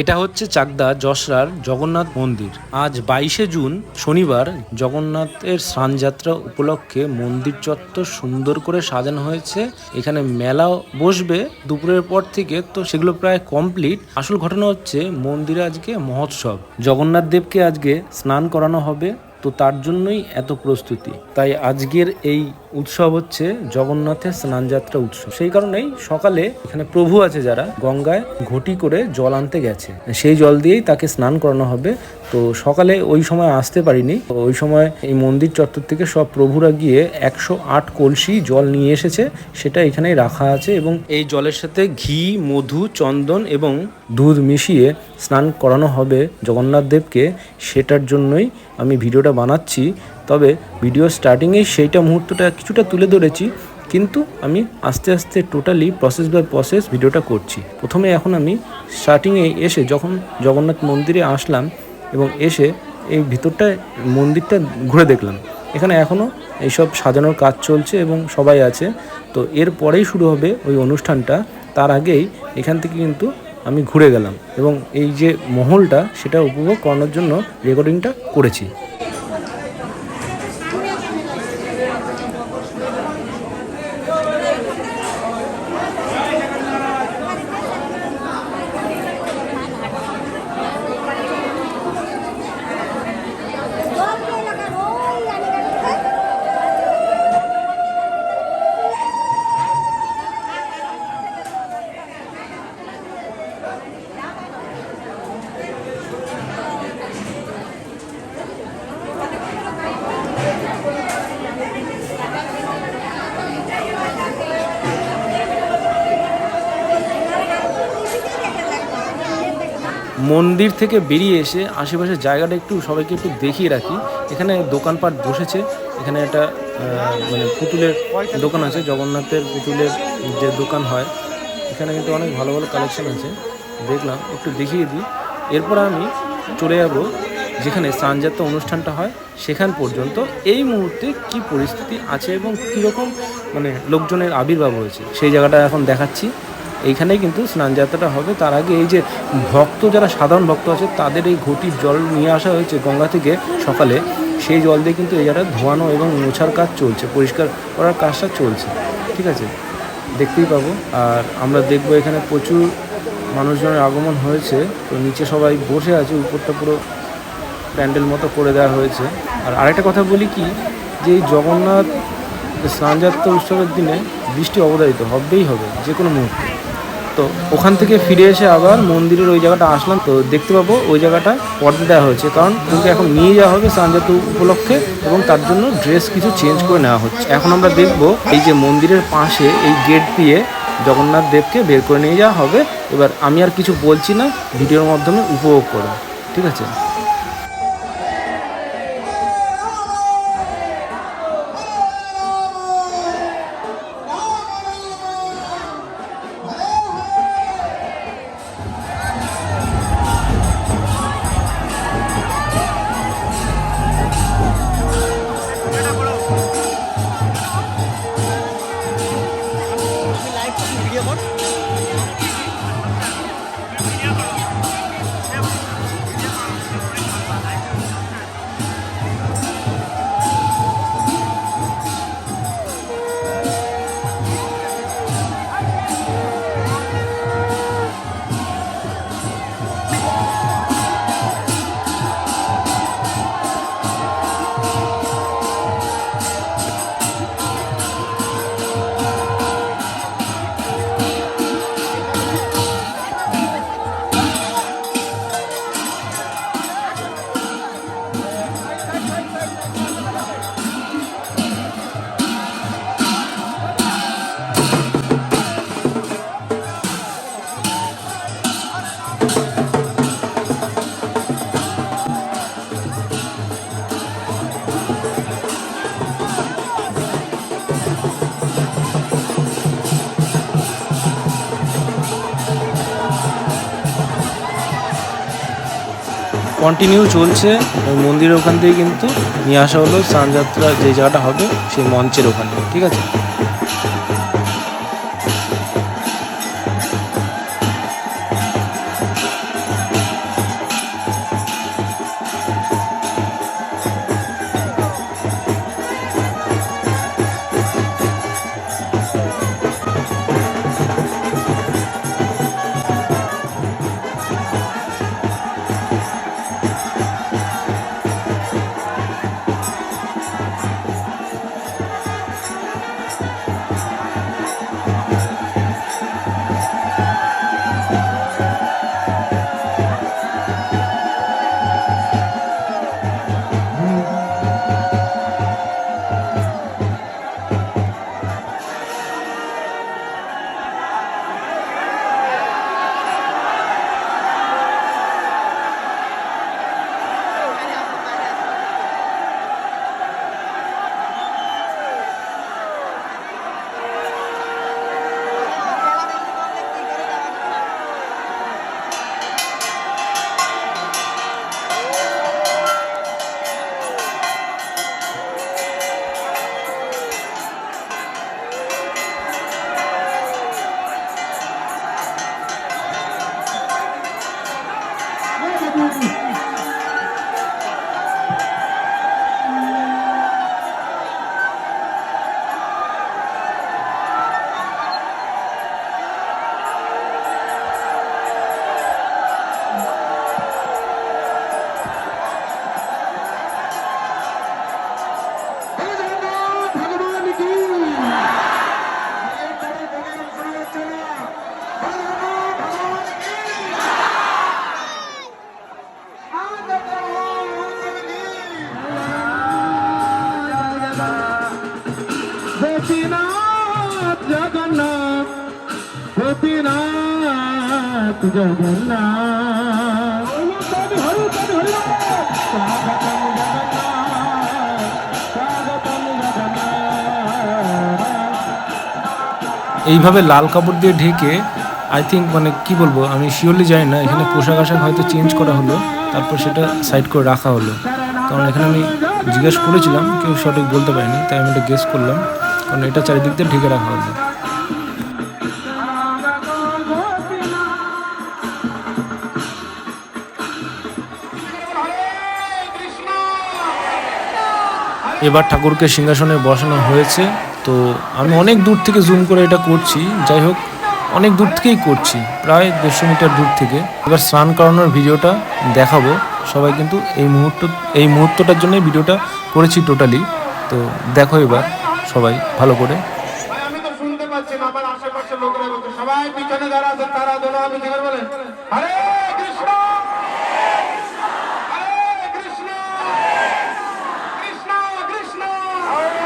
এটা হচ্ছে চাকদা যশরার জগন্নাথ মন্দির। আজ 22শে জুন শনিবার জগন্নাথের স্নানযাত্রা উপলক্ষে মন্দির চত্বর সুন্দর করে সাজানো হয়েছে। এখানে মেলা বসবে দুপুরের পর থেকে, তো সেগুলো প্রায় কমপ্লিট। আসল ঘটনা হচ্ছে মন্দিরে আজকে মহোৎসব, জগন্নাথ দেবকে আজকে স্নান করানো হবে, তো তার জন্যই এত প্রস্তুতি। তাই আজকের এই উৎসব হচ্ছে জগন্নাথের স্নানযাত্রা উৎসব। সেই কারণেই সকালে এখানে প্রভু আছে যারা গঙ্গায় ঘটি করে জল আনতে গেছে, সেই জল দিয়েই তাকে স্নান করানো হবে। তো সকালে ওই সময় আসতে পারিনি, তো ওই সময় এই মন্দির চত্বর থেকে সব প্রভুরা গিয়ে 108 কলসি জল নিয়ে এসেছে, সেটা এখানেই রাখা আছে এবং এই জলের সাথে ঘি, মধু, চন্দন এবং দুধ মিশিয়ে স্নান করানো হবে জগন্নাথ দেবকে। সেটার জন্যই আমি ভিডিওটা বানাচ্ছি। তবে ভিডিও স্টার্টিংয়ে সেইটা মুহূর্তটা কিছুটা তুলে ধরেছি, কিন্তু আমি আস্তে আস্তে টোটালি প্রসেস বাই প্রসেস ভিডিওটা করছি। প্রথমে এখন আমি স্টার্টিংয়ে এসে যখন জগন্নাথ মন্দিরে আসলাম এবং এসে এই ভিতরটায় মন্দিরটা ঘুরে দেখলাম, এখানে এখনও এইসব সাজানোর কাজ চলছে এবং সবাই আছে। তো এর পরেই শুরু হবে ওই অনুষ্ঠানটা। তার আগেই এখান থেকে কিন্তু আমি ঘুরে গেলাম এবং এই যে মহলটা সেটা উপভোগ করানোর জন্য রেকর্ডিংটা করেছি। মন্দির থেকে বেরিয়ে এসে আশেপাশের জায়গাটা সবাইকে একটু দেখিয়ে রাখি। এখানে দোকানপাট বসেছে, এখানে একটা মানে পুতুলের দোকান আছে, জগন্নাথের পুতুলের যে দোকান হয়, এখানে কিন্তু অনেক ভালো ভালো কালেকশন আছে, দেখলাম, একটু দেখিয়ে দিই। এরপর আমি চলে যাব যেখানে স্নানযাত্রা অনুষ্ঠানটা হয় সেখান পর্যন্ত এই মুহূর্তে কি পরিস্থিতি আছে এবং কীরকম মানে লোকজনের আবির্ভাব হয়েছে সেই জায়গাটা এখন দেখাচ্ছি। এইখানেই কিন্তু স্নানযাত্রাটা হবে। তার আগে এই যে ভক্ত, যারা সাধারণ ভক্ত আছে, তাদের এই ঘটির জল নিয়ে আসা হয়েছে গঙ্গা থেকে সকালে, সেই জল দিয়ে কিন্তু এই জায়গাটা ধোয়ানো এবং মোছার কাজ চলছে, পরিষ্কার করার কাজটা চলছে। ঠিক আছে, দেখতেই পাবো। আর আমরা দেখবো এখানে প্রচুর মানুষজনের আগমন হয়েছে। তো নিচে সবাই বসে আছে, উপরটা পুরো প্যান্ডেল মতো করে দেওয়া হয়েছে। আর আরেকটা কথা বলি কি, যে এই জগন্নাথ স্নানযাত্রা উৎসবের দিনে বৃষ্টি অবধারিত হবেই হবে যে কোনো মুহূর্তে। তো ওখান থেকে ফিরে এসে আবার মন্দিরের ওই জায়গাটা আসলাম, তো দেখতে পাবো ওই জায়গাটা পর্দা দেওয়া হয়েছে, কারণ কিন্তু এখন নিয়ে যাওয়া হবে স্নানযাত্রা উপলক্ষে এবং তার জন্য ড্রেস কিছু চেঞ্জ করে নেওয়া হচ্ছে। এখন আমরা দেখবো এই যে মন্দিরের পাশে এই গেট দিয়ে জগন্নাথ দেবকে বের করে নিয়ে যাওয়া হবে। এবার আমি আর কিছু বলছি না, ভিডিওর মাধ্যমে উপভোগ করো, ঠিক আছে? কন্টিনিউ চলছে। ওই মন্দিরের ওখান থেকে কিন্তু নিয়ে আসা হলো স্নানযাত্রা যে জায়গাটা হবে সেই মঞ্চের ওখানে, ঠিক আছে। এইভাবে লাল কাপড় দিয়ে ঢেকে আই থিঙ্ক মানে কি বলবো আমি শিওরলি জানি না, এখানে পোশাক আশাক হয়তো চেঞ্জ করা হলো, তারপর সেটা সাইড করে রাখা হলো। কারণ এখানে আমি জিজ্ঞেস করেছিলাম, কেউ সঠিক বলতে পারেনি, তাই আমি এটা গেস করলাম, কারণ এটা চারিদিক দিয়ে ঢেকে রাখা হলো। এবার ঠাকুরকে সিংহাসনে বসানো হয়েছে। তো আমি অনেক দূর থেকে জুম করে এটা করছি, যাই হোক অনেক দূর থেকেই করছি, প্রায় 150 মিটার দূর থেকে। এবার স্নান করানোর ভিডিওটা দেখাবো, সবাই কিন্তু এই মুহূর্তটার জন্যই ভিডিওটা করেছি টোটালি। তো দেখো এবার সবাই ভালো করে। আমি তো শুনতে পাচ্ছি না, আমার আশেপাশে লোকরা বলছে সবাই পিছনে দাঁড়া আছেন, তারা দোলা আমি দেখে বলেন হরে কৃষ্ণ হরে কৃষ্ণ কৃষ্ণ কৃষ্ণ হরে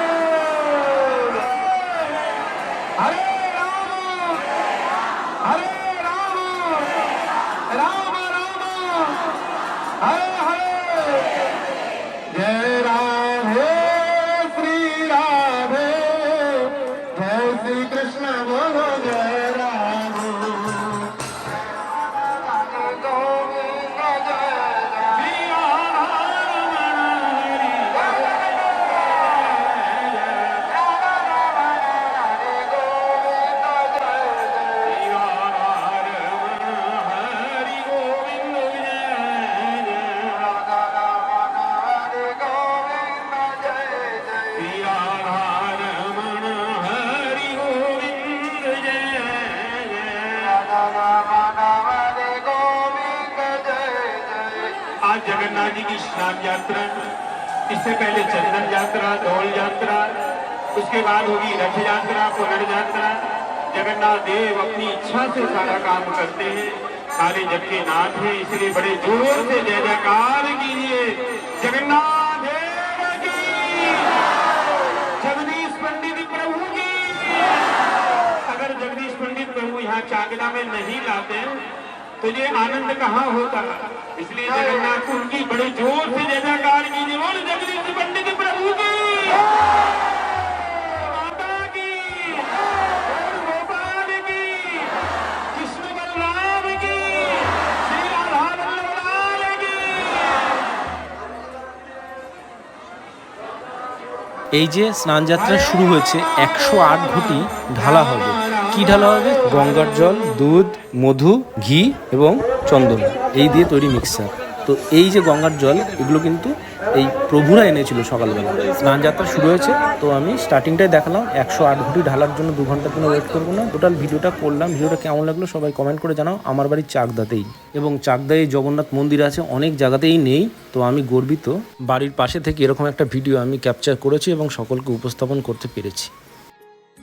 রাম হরে রাম রাম রাম হরে হরে জয় রাধে শ্রী রাধে जय श्री कृष्ण बोलो जय राम गोविंद जय सिया राम हरि आज जगन्नाथ जी की स्नान यात्रा, इससे पहले चंदन यात्रा, डोल यात्रा, उसके बाद होगी रथ यात्रा, पुनर्यात्रा। जगन्नाथ देव अपनी इच्छा से सारा काम करते हैं, सारे जग के नाथ हैं, इसलिए बड़े जोर से जय जयकार कीजिए जगन्नाथ देव की, जगदीश पंडित प्रभु की। अगर जगदीश पंडित प्रभु यहाँ चाकदा में नहीं लाते तो ये आनंद कहाँ होता। इसलिए जगन्नाथ उनकी बड़े जोर से जय जयकार कीजिए, बोल जगदीश पंडित प्रभु की माता की, गोपाल की, कृष्ण बलराम की, श्री राधा वल्लभ की। এই যে স্নান যাত্রা শুরু হয়েছে, 108 ঘটি ঢালা হবে। কি ঢালা হবে? গঙ্গার জল, দুধ, মধু, ঘি এবং চন্দন, এই দিয়ে তৈরি মিক্সচার। তো এই যে গঙ্গার জল, এগুলো কিন্তু এই প্রভুরা এনেছিল সকালবেলা। স্নান যাত্রা শুরু হয়েছে, তো আমি স্টার্টিংটাই দেখালাম। 108 ঘটি ঢালার জন্য 2 ঘন্টার জন্য ওয়েট করবো না, টোটাল ভিডিওটা করলাম। ভিডিওটা কেমন লাগলো সবাই কমেন্ট করে জানাও। আমার বাড়ি চাকদাতেই, এবং চাকদায় জগন্নাথ মন্দির আছে, অনেক জায়গাতেই নেই। তো আমি গর্বিত বাড়ির পাশে থেকে এরকম একটা ভিডিও আমি ক্যাপচার করেছি এবং সকলকে উপস্থাপন করতে পেরেছি।